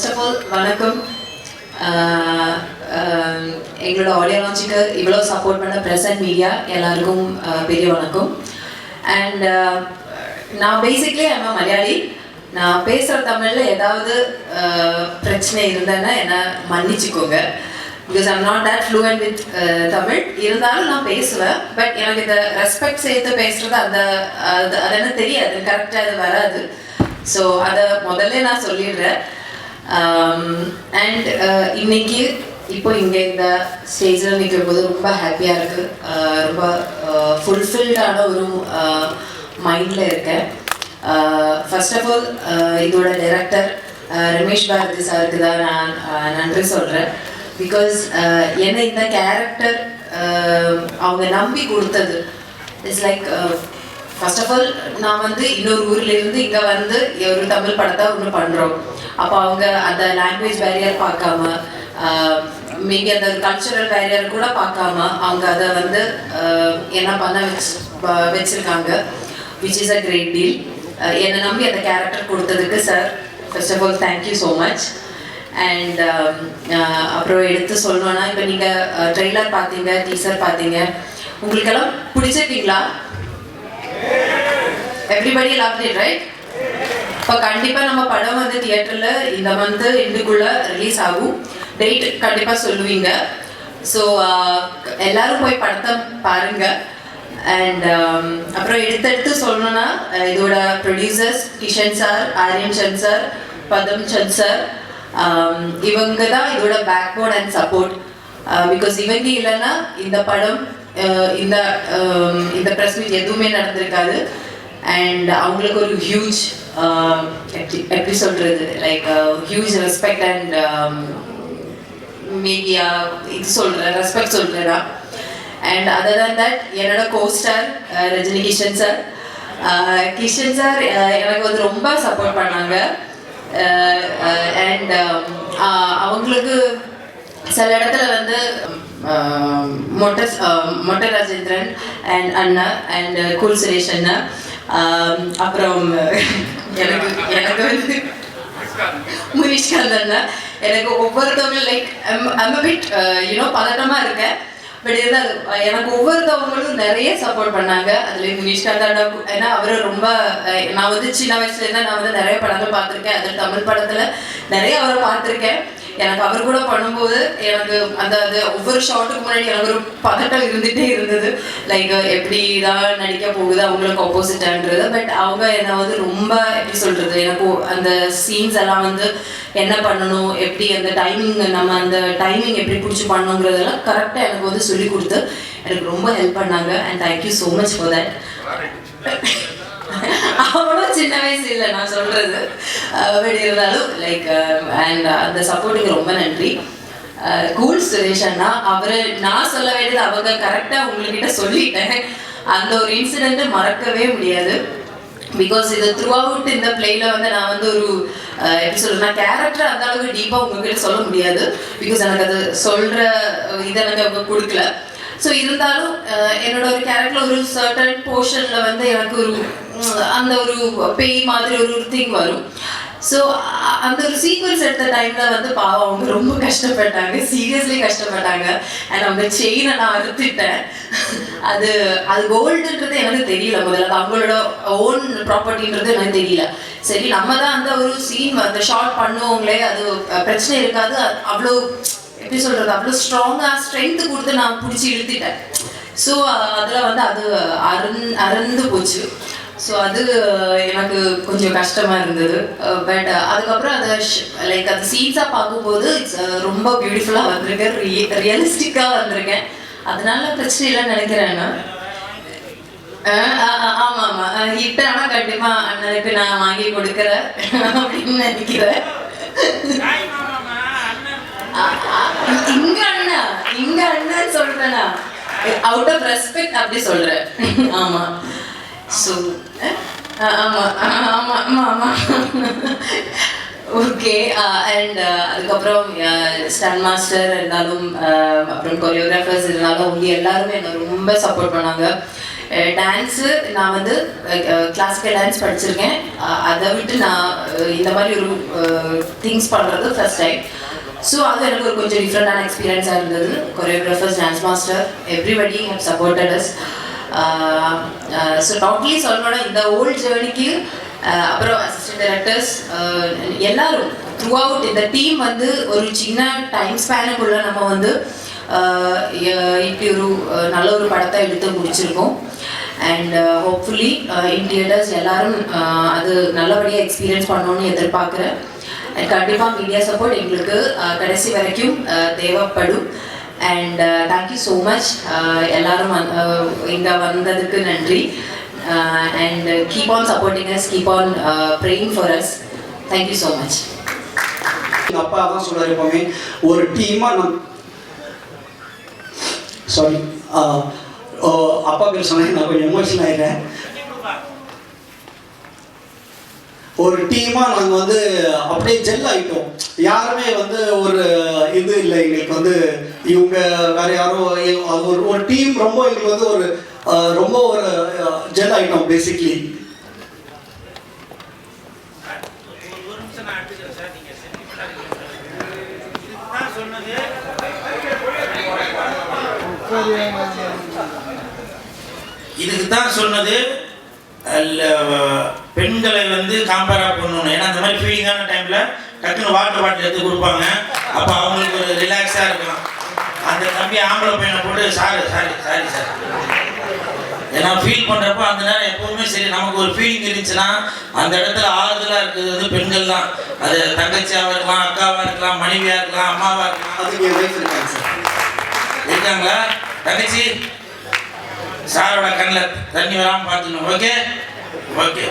First of all வணக்கம். எங்களோட audio லான்ச்சுக்கு இவ்வளோ சப்போர்ட் பண்ண ப்ரெஸ் அண்ட் மீடியா எல்லாருக்கும் பெரிய வணக்கம். அண்ட் நான் பேசிக்லி ஐம் மலையாளி. நான் பேசுகிற தமிழில் ஏதாவது பிரச்சனை இருந்தேன்னா என்னை மன்னிச்சுக்கோங்க. Because I'm not that fluent with Tamil. இருந்தாலும் நான் பேசுவேன். பட் எனக்கு இந்த ரெஸ்பெக்ட் சேர்த்து பேசுகிறது அது என்ன தெரியாது, கரெக்டாக அது வராது. ஸோ அதை முதல்ல நான் சொல்லிடுறேன். அண்ட் இன்னைக்கு இப்போ இங்கே இந்த ஸ்டேஜில் நிற்கும்போது ரொம்ப ஹாப்பியாக இருக்குது. ரொம்ப ஃபுல்ஃபில்டான ஒரு மைண்டில் இருக்கேன். ஃபர்ஸ்ட் ஆஃப் ஆல் இதோட டைரக்டர் ரமேஷ் பாரதி சாருக்கு தான் நான் நன்றி சொல்கிறேன். பிகாஸ் என்னை இந்த கேரக்டர் அவங்க நம்பி கொடுத்தது. It's like first of all நான் இன்னொரு ஊர்லேருந்து இங்கே ஒரு தமிழ் படத்தை ஒன்று பண்ணுறோம். அப்போ அவங்க அந்த லாங்குவேஜ் பேரியர் பார்க்காம, மேபி அந்த கல்ச்சுரல் பேரியர் கூட பார்க்காம அவங்க அதை என்ன பண்ண வச்சுருக்காங்க, which is a great deal. என்னை நம்பி அந்த கேரக்டர் கொடுத்ததுக்கு sir first of all thank you so much. And அப்புறம் எடுத்து சொல்லணுன்னா, இப்போ நீங்கள் ட்ரெய்லர் பார்த்தீங்க, டீசர் பார்த்தீங்க, உங்களுக்கெல்லாம் பிடிச்சிருக்கீங்களா? Everybody loved it, right? இப்போ கண்டிப்பாக நம்ம படம் தியேட்டரில் இந்த மந்த்து எண்டுக்குள்ளே ரிலீஸ் ஆகும். டேட் கண்டிப்பாக சொல்லுவீங்க. ஸோ எல்லோரும் போய் படத்தை பாருங்கள். அண்ட் அப்புறம் எடுத்து சொல்லணுன்னா, இதோட producers Kishan sir, Aryan Chand sir, Padam Chand sir, இவங்க தான் இதோட backbone and support. Because இவங்க இல்லைன்னா இந்த படம் இந்த ப்ரெஸ் மீட் எதுவுமே நடந்திருக்காது. அண்ட் அவங்களுக்கு ஒரு ஹியூஜ் எப்படி சொல்கிறது, like huge respect and media இது சொல்கிறேன், ரெஸ்பெக்ட் சொல்கிறேன். அண்ட் அதர் தேன் தட் என்னோட costar Rajini Kishan sir. Kishan sir எனக்கு ரொம்ப சப்போர்ட் பண்ணாங்க. அண்ட் அவங்களுக்கு சில இடத்துல மொட்டை ராஜேந்திரன் அண்ட் அண்ணா அண்ட் கூல் சுரேஷ் அண்ணா, அப்புறம் எனக்கு முனிஷ்காந்த் அண்ணா, எனக்கு ஒவ்வொருத்தவங்களும் லைக் ஐம் பிட் பதட்டமாக இருக்கேன். பட் இருந்தாலும் எனக்கு ஒவ்வொருத்தவங்களும் நிறைய சப்போர்ட் பண்ணாங்க. அதுலேயும் முனிஷ்காந்த் அண்ணா, ஏன்னா அவர் ரொம்ப நான் சின்ன வயசுலேருந்து நான் நிறைய படங்கள் பார்த்துருக்கேன். அதில் தமிழ் படத்தில் நிறைய அவரை பார்த்துருக்கேன். எனக்கு அவர் கூட பண்ணும்போது எனக்கு அது ஒவ்வொரு ஷாட்டுக்கு முன்னாடி எனக்கு ஒரு பதட்டம் இருந்துகிட்டே இருந்தது. லைக் எப்படி தான் நடிக்க போகுது அவங்களுக்கு ஆப்போசிட்டான்றது. பட் அவங்க என்னை ரொம்ப எப்படி சொல்கிறது, எனக்கு அந்த சீன்ஸ் எல்லாம் என்ன பண்ணணும், எப்படி அந்த டைமிங், நம்ம அந்த டைமிங் எப்படி பிடிச்சி பண்ணணுங்கிறதெல்லாம் கரெக்டாக எனக்கு சொல்லி கொடுத்து எனக்கு ரொம்ப ஹெல்ப் பண்ணாங்க. And thank you so much for that. அவ்வளோ சின்ன வயசு இல்லை நான் சொல்கிறது, பட் இருந்தாலும் லைக் அண்ட் அந்த சப்போர்ட்டுக்கு ரொம்ப நன்றி. கூல் சுரேஷ் அண்ணா, அவர் நான் சொல்ல வேண்டியது அவங்க கரெக்டாக உங்கள்கிட்ட சொல்லிட்டேன். அந்த ஒரு இன்சிடெண்ட்டு மறக்கவே முடியாது. பிகாஸ் இது த்ரூ அவுட் இந்த பிளேயில் நான் ஒரு எப்படி சொல்கிறேன், நான் கேரக்டர் அந்த அளவுக்கு டீப்பாக உங்ககிட்ட சொல்ல முடியாது. பிகாஸ் எனக்கு அது சொல்கிற இதை எனக்கு அவங்க கொடுக்கல. ஸோ இருந்தாலும் என்னோட ஒரு கேரக்டர் ஒரு சர்டன் போர்ஷனில் எனக்கு ஒரு அந்த ஒரு பேய் மாதிரி ஒரு திங் வரும். ஸோ அந்த ஒரு சீக்வன்ஸ் எடுத்த டைமில் பாவம் அவங்க ரொம்ப கஷ்டப்பட்டாங்க, சீரியஸ்லி கஷ்டப்பட்டாங்க. அண்ட் அவங்க செயினை நான் அறுத்துட்டேன். அது கோல்டுன்றது எனக்கு தெரியல முதல்ல, அது அவங்களோட ஓன் ப்ராப்பர்ட்டின்றது எனக்கு தெரியல. சரி நம்ம தான் அந்த ஒரு சீன் அந்த ஷார்ட் பண்ணுவோங்களே, அது பிரச்சனை இருக்காது, அவ்வளோ எப்படி சொல்கிறது, அவ்வளோ ஸ்ட்ராங்காக ஸ்ட்ரென்த்து கொடுத்து நான் பிடிச்சி இழுத்துட்டேன். ஸோ அதில் அது அறந்து போச்சு. ஸோ அது எனக்கு கொஞ்சம் கஷ்டமாக இருந்தது. பட் அதுக்கப்புறம் அதை லைக் அந்த சீன்ஸாக பார்க்கும்போது இட்ஸ் ரொம்ப பியூட்டிஃபுல்லாக வந்திருக்கேன், ரியலிஸ்டிக்காக வந்திருக்கேன். அதனால பிரச்சனை இல்லைன்னு நினைக்கிறேன் நான். ஆமாம் ஆமாம், ஹிட் ஆனால் கண்டிப்பாக அண்ணனுக்கு நான் வாங்கி கொடுக்குறேன் அப்படின்னு நினைக்கிறேன். இங்க அண்ணன் சொல்றேனா, அவுட் ஆஃப் ரெஸ்பெக்ட் அப்படி சொல்றேன். ஆமா. ஸோ ஆமா ஆமா ஆமா ஆமா ஓகே. அண்ட் அதுக்கப்புறம் ஸ்டன் மாஸ்டர் இருந்தாலும், அப்புறம் கொரியோகிராஃபர்ஸ் இருந்தாலும், அவங்க எல்லாருமே என்னை ரொம்ப சப்போர்ட் பண்ணாங்க. டான்ஸு நான் வந்து கிளாசிக்கல் டான்ஸ் படிச்சிருக்கேன். அதை விட்டு நான் இந்த மாதிரி ஒரு திங்ஸ் பண்ணுறது ஃபர்ஸ்ட் டைம். ஸோ அது எனக்கு ஒரு கொஞ்சம் டிஃப்ரெண்டான எக்ஸ்பீரியன்ஸாக இருந்தது. Choreographers, dance master, everybody have supported us. So totally சொல்லணும்னா இந்த ஓல்ட் ஜேர்னிக்கு அப்புறம் அசிஸ்டன்ட் டைரக்டர்ஸ் எல்லாரும் த்ரூ அவுட் இந்த டீம் வந்து ஒரு சின்ன டைம் ஸ்பேனுக்குள்ளே நம்ம வந்து இப்படி ஒரு நல்ல ஒரு படத்தை எடுத்து முடிச்சிருக்கோம். அண்ட் ஹோப்ஃபுல்லி இன் தியேட்டர்ஸ் எல்லாரும் அது நல்லபடியாக எக்ஸ்பீரியன்ஸ் பண்ணணும்னு எதிர்பார்க்குறேன். அண்ட் கண்டிப்பாக மீடியா சப்போர்ட் எங்களுக்கு கடைசி வரைக்கும் தேவைப்படும். அண்ட் தேங்க்யூ ஸோ மச் எல்லாரும் இங்கே வந்ததுக்கு நன்றி. And keep on supporting us, keep on praying for us. Thank you so much. எங்கள் அப்பா தான் சொல்கிறார் எப்போவுமே, ஒரு டீமாக சாரி அப்பா பேர் சொன்னேன், நான் கொஞ்சம் எமோஷனல் ஆகிடுறேன். ஒரு டீமாக நாங்கள் வந்து அப்படியே ஜெல் ஆகிட்டோம். யாருமே வந்து ஒரு இது இல்லை எங்களுக்கு வந்து இவங்க வேறு யாரும், அது ஒரு டீம் ரொம்ப எங்களுக்கு வந்து ஒரு ரொம்ப ஒரு ஜெல் ஆகிட்டோம் பேசிக்லி. இதுக்கு தான் சொன்னது பெண்களை வந்து காம்பேராக பண்ணணும். ஏன்னா அந்த மாதிரி ஃபீலிங்கான டைமில் டக்குன்னு வாட்டர் பாட்டில் எடுத்து கொடுப்பாங்க. அப்போ அவங்களுக்கு ஒரு ரிலாக்ஸாக இருக்கும். அந்த தம்பி ஆம்பளை பையனை போட்டு சாரி சார் ஏன்னா ஃபீல் பண்ணுறப்போ அந்த நேரம் எப்போவுமே சரி, நமக்கு ஒரு ஃபீலிங் இருந்துச்சுன்னா அந்த இடத்துல ஆறுதலாக இருக்கிறது வந்து பெண்கள் தான். அது தங்கச்சியாக இருக்கலாம், அக்காவாக இருக்கலாம், மனைவியாக இருக்கலாம், அம்மாவாக இருக்கலாம். அதுக்கு என் வைஃப் இருக்காங்க சார். இருக்காங்களா தங்கச்சி? சாரோட கண்ணில் தண்ணி வராமல் பார்த்துக்கணும். Okay okay.